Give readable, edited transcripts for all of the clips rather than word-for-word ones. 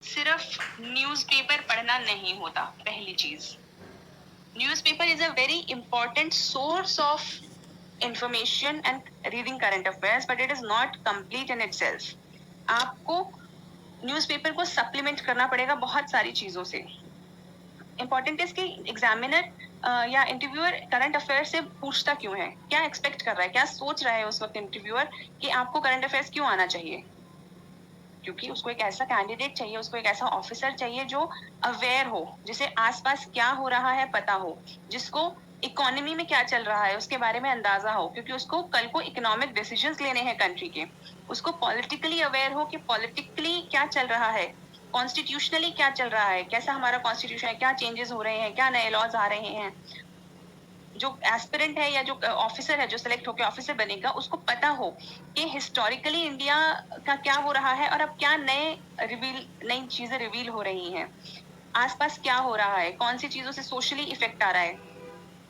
सिर्फ न्यूज़पेपर पढ़ना नहीं होता। पहली चीज, newspaper is a very important source of information and reading current affairs, but it is not complete in itself. आपको न्यूज़पेपर को सप्लीमेंट करना पड़ेगा बहुत सारी चीजों से। इंपॉर्टेंट है कि एग्जामिनर या इंटरव्यूअर करंट अफेयर से पूछता क्यों है, क्या एक्सपेक्ट कर रहा है, क्या सोच रहा है उस वक्त इंटरव्यूअर कि आपको करंट अफेयर्स क्यों आना चाहिए। क्योंकि उसको एक ऐसा कैंडिडेट चाहिए, उसको एक ऐसा ऑफिसर चाहिए जो अवेयर हो, जिसे आसपास क्या हो रहा है पता हो, जिसको इकोनॉमी में क्या चल रहा है उसके बारे में अंदाजा हो, क्योंकि उसको कल को इकोनॉमिक डिसीजंस लेने हैं कंट्री के। उसको पॉलिटिकली अवेयर हो कि पॉलिटिकली क्या चल रहा है, कॉन्स्टिट्यूशनली क्या चल रहा है, कैसा हमारा कॉन्स्टिट्यूशन है, क्या चेंजेस हो रहे हैं, क्या नए लॉज आ रहे हैं। जो एस्पिरेंट है या जो ऑफिसर है जो सिलेक्ट होकर ऑफिसर बनेगा, उसको पता हो कि हिस्टोरिकली इंडिया का क्या हो रहा है और अब क्या नई चीजें रिवील हो रही हैं, आसपास क्या हो रहा है, कौन सी चीजों से सोशली इफेक्ट आ रहा है,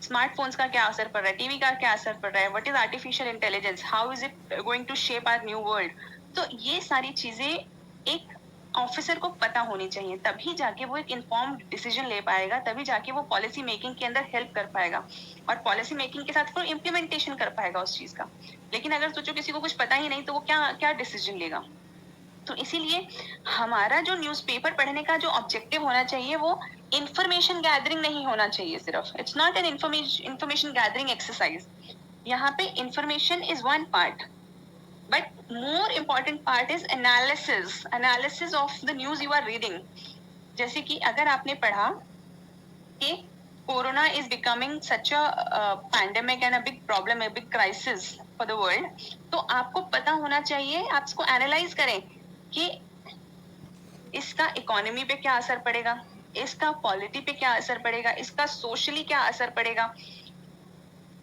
स्मार्टफोन्स का क्या असर पड़ रहा है, टीवी का क्या असर पड़ रहा है, what is artificial intelligence, how is it going to shape our new world. तो ये सारी चीजें एक ऑफिसर को पता होनी चाहिए, तभी जाके वो एक इन्फॉर्म्ड डिसीजन ले पाएगा, तभी जाके वो पॉलिसी मेकिंग के अंदर हेल्प कर पाएगा और पॉलिसी मेकिंग के साथ वो इम्प्लीमेंटेशन कर पाएगा उस चीज का। लेकिन अगर सोचो किसी को कुछ पता ही नहीं तो वो क्या क्या डिसीजन लेगा। तो इसीलिए हमारा जो न्यूज़पेपर पढ़ने का जो ऑब्जेक्टिव होना चाहिए वो इंफॉर्मेशन गैदरिंग नहीं होना चाहिए सिर्फ। It's not an information gathering exercise. यहाँ पे information is one part, but more important part is analysis of the news you are reading. जैसे कि अगर आपने पढ़ा कि corona is becoming such a pandemic and a big problem, a big crisis for the world, तो आपको पता होना चाहिए, आप इसको एनालाइज करें कि इसका इकोनॉमी पे क्या असर पड़ेगा, इसका पॉलिटी पे क्या असर पड़ेगा, इसका सोशली क्या असर पड़ेगा।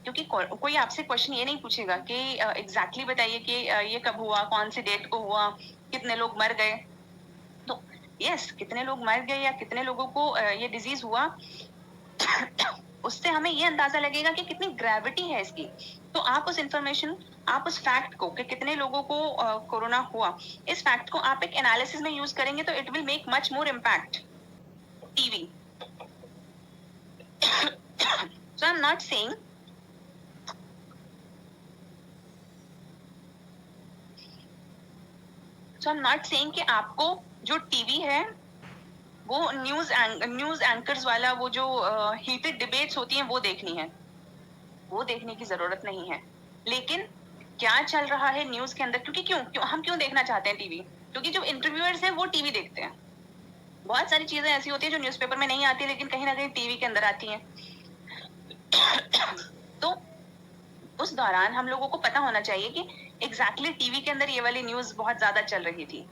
क्योंकि कोई आपसे क्वेश्चन ये नहीं पूछेगा कि एग्जैक्टली बताइए कि ये कब हुआ, कौन सी डेट को हुआ, कितने लोग मर गए। तो यस, कितने लोग मर गए या कितने लोगों को ये डिजीज हुआ, उससे हमें ये अंदाजा लगेगा कि कितनी ग्रेविटी है इसकी। तो आप उस इंफॉर्मेशन, आप उस फैक्ट को कि कितने लोगों को कोरोना हुआ, इस फैक्ट को आप एक एनालिसिस में यूज करेंगे तो it will make much more impact. TV, so I am not saying कि आपको जो टीवी है वो न्यूज एंकर्स वाला वो जो हीटेड डिबेट्स होती हैं वो देखनी है, वो देखने की जरूरत नहीं है। लेकिन क्या चल रहा है न्यूज के अंदर, क्योंकि हम क्यों देखना चाहते हैं टीवी, क्योंकि जो इंटरव्यूअर्स हैं वो टीवी देखते हैं। बहुत सारी चीजें ऐसी होती है जो न्यूज़पेपर में नहीं आती लेकिन कहीं ना कहीं टीवी के अंदर आती हैं। तो उस दौरान हम लोगों को पता होना चाहिए कि एग्जैक्टली टीवी के अंदर ये वाली न्यूज बहुत ज्यादा चल रही थी।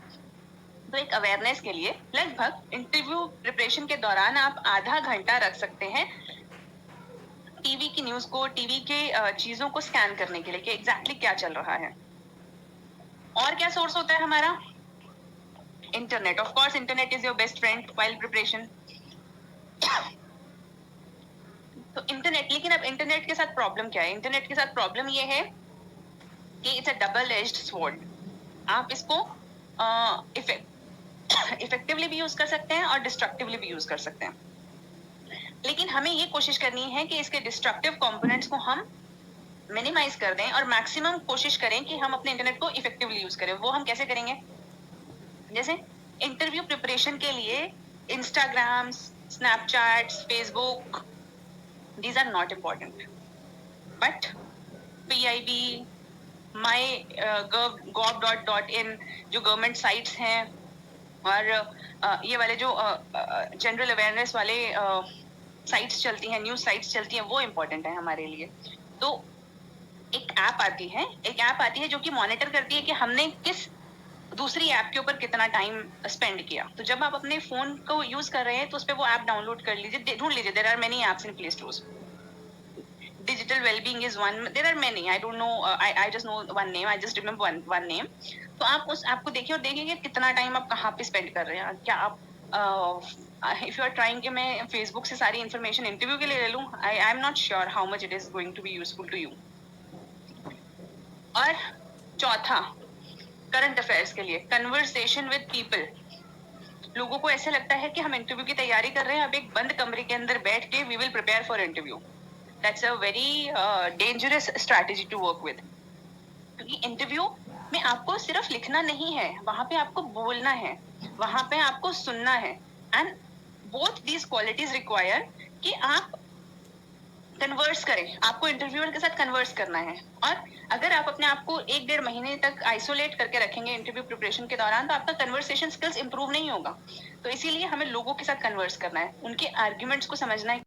तो एक अवेयरनेस के लिए लगभग इंटरव्यू प्रिपरेशन के दौरान आप आधा घंटा रख सकते हैं टीवी की न्यूज को, टीवी के चीजों को स्कैन करने के लिए कि एग्जैक्टली क्या चल रहा है। और क्या सोर्स होता है हमारा? Internet. Of course internet is your best friend while preparation. तो इंटरनेट, लेकिन अब इंटरनेट के साथ प्रॉब्लम क्या है? इंटरनेट के साथ प्रॉब्लम ये है कि it's a double edged sword. आप इसको इफेक्टिवली भी यूज कर सकते हैं और डिस्ट्रक्टिवली भी यूज कर सकते हैं, लेकिन हमें ये कोशिश करनी है कि इसके डिस्ट्रक्टिव कंपोनेंट्स को हम मिनिमाइज कर दें और मैक्सिमम कोशिश करें कि हम अपने इंटरनेट को इफेक्टिवली यूज करें। वो हम कैसे करेंगे? जैसे इंटरव्यू प्रिपरेशन के लिए Instagram, Snapchat, Facebook, these are not important, but PIB, my gov.in जो गवर्नमेंट साइट्स हैं और ये वाले जो जनरल अवेयरनेस वाले साइट्स चलती हैं, न्यूज साइट्स चलती हैं, वो इम्पोर्टेंट है हमारे लिए। तो एक ऐप आती है जो कि मॉनिटर करती है कि हमने किस दूसरी ऐप के ऊपर कितना टाइम स्पेंड किया। तो जब आप अपने फोन को यूज कर रहे हैं तो उस पर वो ऐप डाउनलोड कर लीजिए, ढूंढ लीजिए, there are many apps in play stores. Digital well-being is one, there are many, I don't know, I just know one name, I just remember one name। तो आप उस ऐप को देखिए और देखिए कि कितना टाइम आप कहाँ पे स्पेंड कर रहे हैं। क्या आप इफ यू आर ट्राइंग कि मैं फेसबुक से सारी इंफॉर्मेशन इंटरव्यू के लिए ले लूं, I am not sure how much it is going to be useful to you. और चौथा, करंट अफेयर्स के लिए कन्वर्सेशन विद पीपल। लोगों को ऐसा लगता है कि हम इंटरव्यू की तैयारी कर रहे हैं, अब एक बंद कमरे के अंदर बैठ के we will prepare for interview. That's a very dangerous strategy to work with. क्योंकि इंटरव्यू में आपको सिर्फ लिखना नहीं है, वहां पे आपको बोलना है, वहां पे आपको सुनना है। And both these qualities require कि आप कन्वर्स करें, आपको इंटरव्यूअर के साथ कन्वर्स करना है। और अगर आप अपने आप को 1-1.5 महीने तक आइसोलेट करके रखेंगे इंटरव्यू प्रिपरेशन के दौरान, तो आपका कन्वर्सेशन स्किल्स इंप्रूव नहीं होगा। तो इसीलिए हमें लोगों के साथ कन्वर्स करना है, उनके आर्ग्यूमेंट्स को समझना है।